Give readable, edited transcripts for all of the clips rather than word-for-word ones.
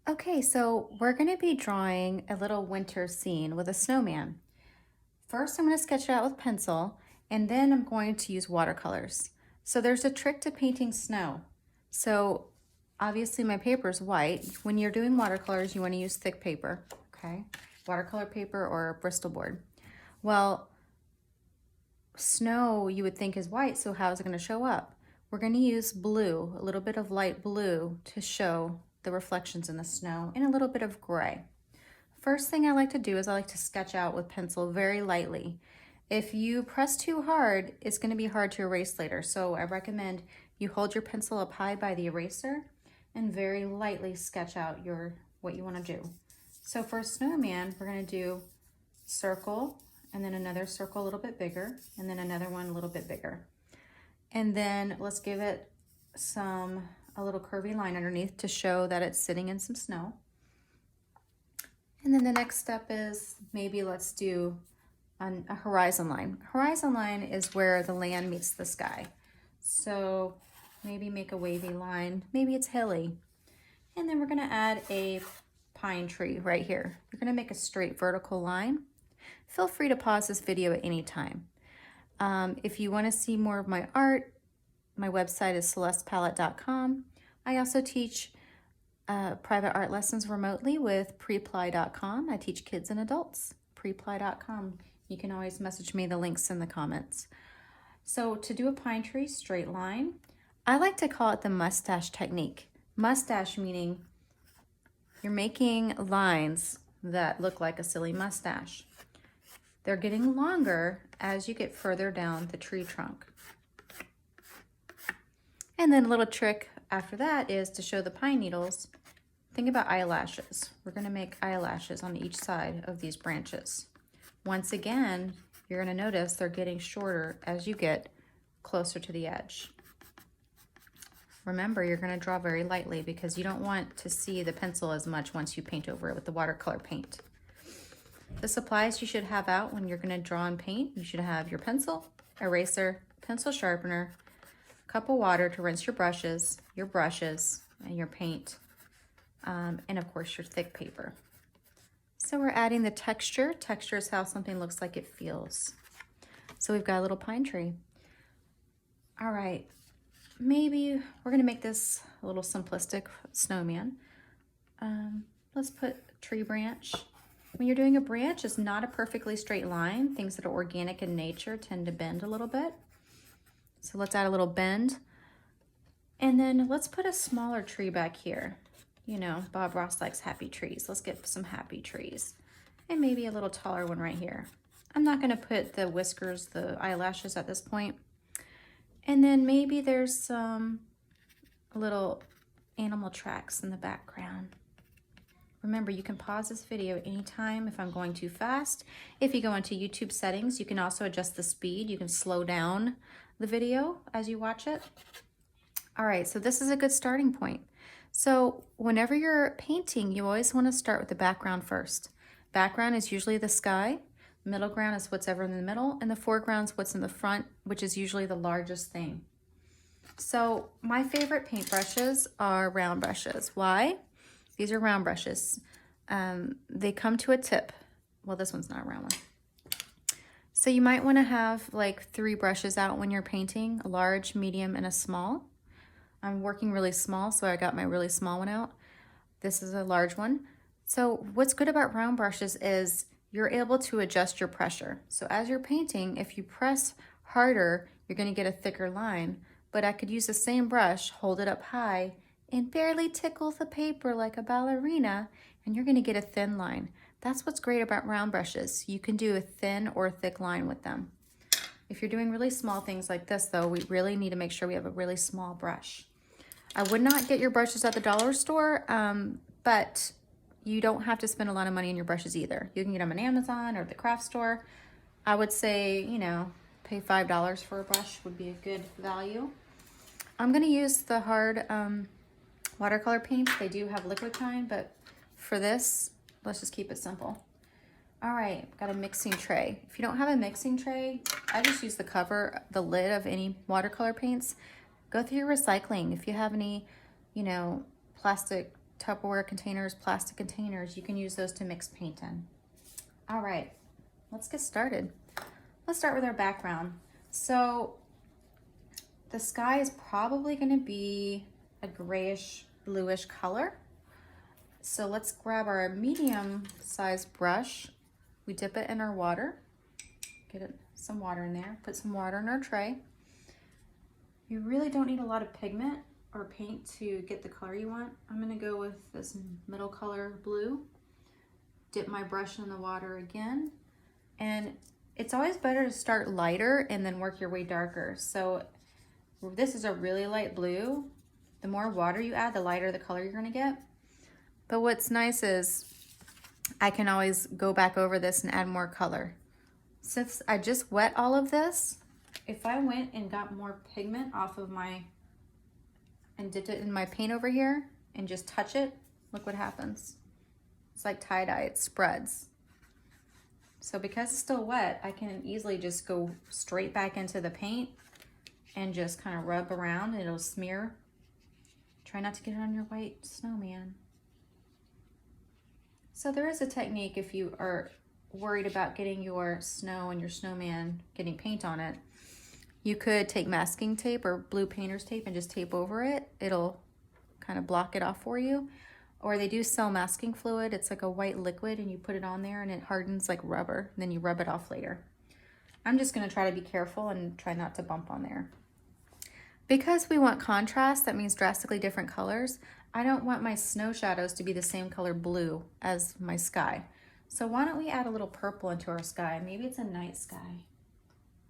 Okay, so we're going to be drawing a little winter scene with a snowman. First, I'm going to sketch it out with pencil, and then I'm going to use watercolors. So there's a trick to painting snow. So obviously my paper is white. When you're doing watercolors, you want to use thick paper, okay? Watercolor paper or Bristol board. Well, snow you would think is white, so how is it going to show up? We're going to use blue, a little bit of light blue to show the reflections in the snow, and a little bit of gray. First thing I like to do is I like to sketch out with pencil very lightly. If you press too hard, it's going to be hard to erase later, so I recommend you hold your pencil up high by the eraser and very lightly sketch out what you want to do. So for a snowman, we're going to do circle, and then another circle a little bit bigger, and then another one a little bit bigger. And then let's give it a little curvy line underneath to show that it's sitting in some snow. And then the next step is maybe let's do a horizon line. Horizon line is where the land meets the sky. So maybe make a wavy line, maybe it's hilly. And then we're gonna add a pine tree right here. You're gonna make a straight vertical line. Feel free to pause this video at any time. If you want to see more of my art, my website is celestepalette.com. I also teach private art lessons remotely with preply.com. I teach kids and adults, preply.com. You can always message me the links in the comments. So to do a pine tree straight line, I like to call it the mustache technique. Mustache meaning you're making lines that look like a silly mustache. They're getting longer as you get further down the tree trunk. And then a little trick after that is to show the pine needles. Think about eyelashes. We're going to make eyelashes on each side of these branches. Once again, you're going to notice they're getting shorter as you get closer to the edge. Remember, you're going to draw very lightly because you don't want to see the pencil as much once you paint over it with the watercolor paint. The supplies you should have out when you're going to draw and paint, you should have your pencil, eraser, pencil sharpener, a cup of water to rinse your brushes, and your paint, and of course your thick paper. So we're adding the texture. Texture is how something looks like it feels. So we've got a little pine tree. All right, maybe we're going to make this a little simplistic snowman. Let's put a tree branch. When you're doing a branch, it's not a perfectly straight line. Things that are organic in nature tend to bend a little bit. So let's add a little bend. And then let's put a smaller tree back here. You know, Bob Ross likes happy trees. Let's get some happy trees. And maybe a little taller one right here. I'm not gonna put the whiskers, the eyelashes at this point. And then maybe there's some little animal tracks in the background. Remember, you can pause this video anytime if I'm going too fast. If you go into YouTube settings, you can also adjust the speed. You can slow down the video as you watch it. All right, so this is a good starting point. So whenever you're painting, you always want to start with the background first. Background is usually the sky. Middle ground is what's ever in the middle, and the foreground is what's in the front, which is usually the largest thing. So my favorite paintbrushes are round brushes. Why? These are round brushes. They come to a tip. Well, this one's not a round one. So you might want to have like 3 brushes out when you're painting, a large, medium, and a small. I'm working really small, so I got my really small one out. This is a large one. So what's good about round brushes is you're able to adjust your pressure. So as you're painting, if you press harder, you're going to get a thicker line. But I could use the same brush, hold it up high, and barely tickle the paper like a ballerina, and you're gonna get a thin line. That's what's great about round brushes. You can do a thin or a thick line with them. If you're doing really small things like this though, we really need to make sure we have a really small brush. I would not get your brushes at the dollar store, but you don't have to spend a lot of money on your brushes either. You can get them on Amazon or the craft store. I would say, you know, pay $5 for a brush would be a good value. I'm gonna use the hard, watercolor paints. They do have liquid kind, but for this, let's just keep it simple. All right, got a mixing tray. If you don't have a mixing tray, I just use the cover, the lid of any watercolor paints. Go through your recycling. If you have any, you know, plastic Tupperware containers, plastic containers. You can use those to mix paint in. All right, let's get started. Let's start with our background. So the sky is probably going to be a grayish bluish color. So let's grab our medium sized brush. We dip it in our water, get some water in there, put some water in our tray. You really don't need a lot of pigment or paint to get the color you want. I'm gonna go with this middle color blue, dip my brush in the water again, and it's always better to start lighter and then work your way darker. So this is a really light blue. The more water you add, the lighter the color you're gonna get. But what's nice is I can always go back over this and add more color. Since I just wet all of this, if I went and got more pigment off of and dipped it in my paint over here and just touch it, look what happens. It's like tie-dye, it spreads. So because it's still wet, I can easily just go straight back into the paint and just kind of rub around and it'll smear. Try not to get it on your white snowman. So there is a technique if you are worried about getting your snow and your snowman getting paint on it. You could take masking tape or blue painter's tape and just tape over it. It'll kind of block it off for you. Or they do sell masking fluid. It's like a white liquid and you put it on there and it hardens like rubber. And then you rub it off later. I'm just gonna try to be careful and try not to bump on there. Because we want contrast, that means drastically different colors, I don't want my snow shadows to be the same color blue as my sky. So why don't we add a little purple into our sky? Maybe it's a night sky.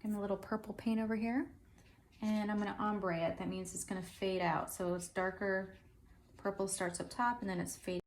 Get a little purple paint over here. And I'm gonna ombre it. That means it's gonna fade out. So it's darker, purple starts up top and then it's fading.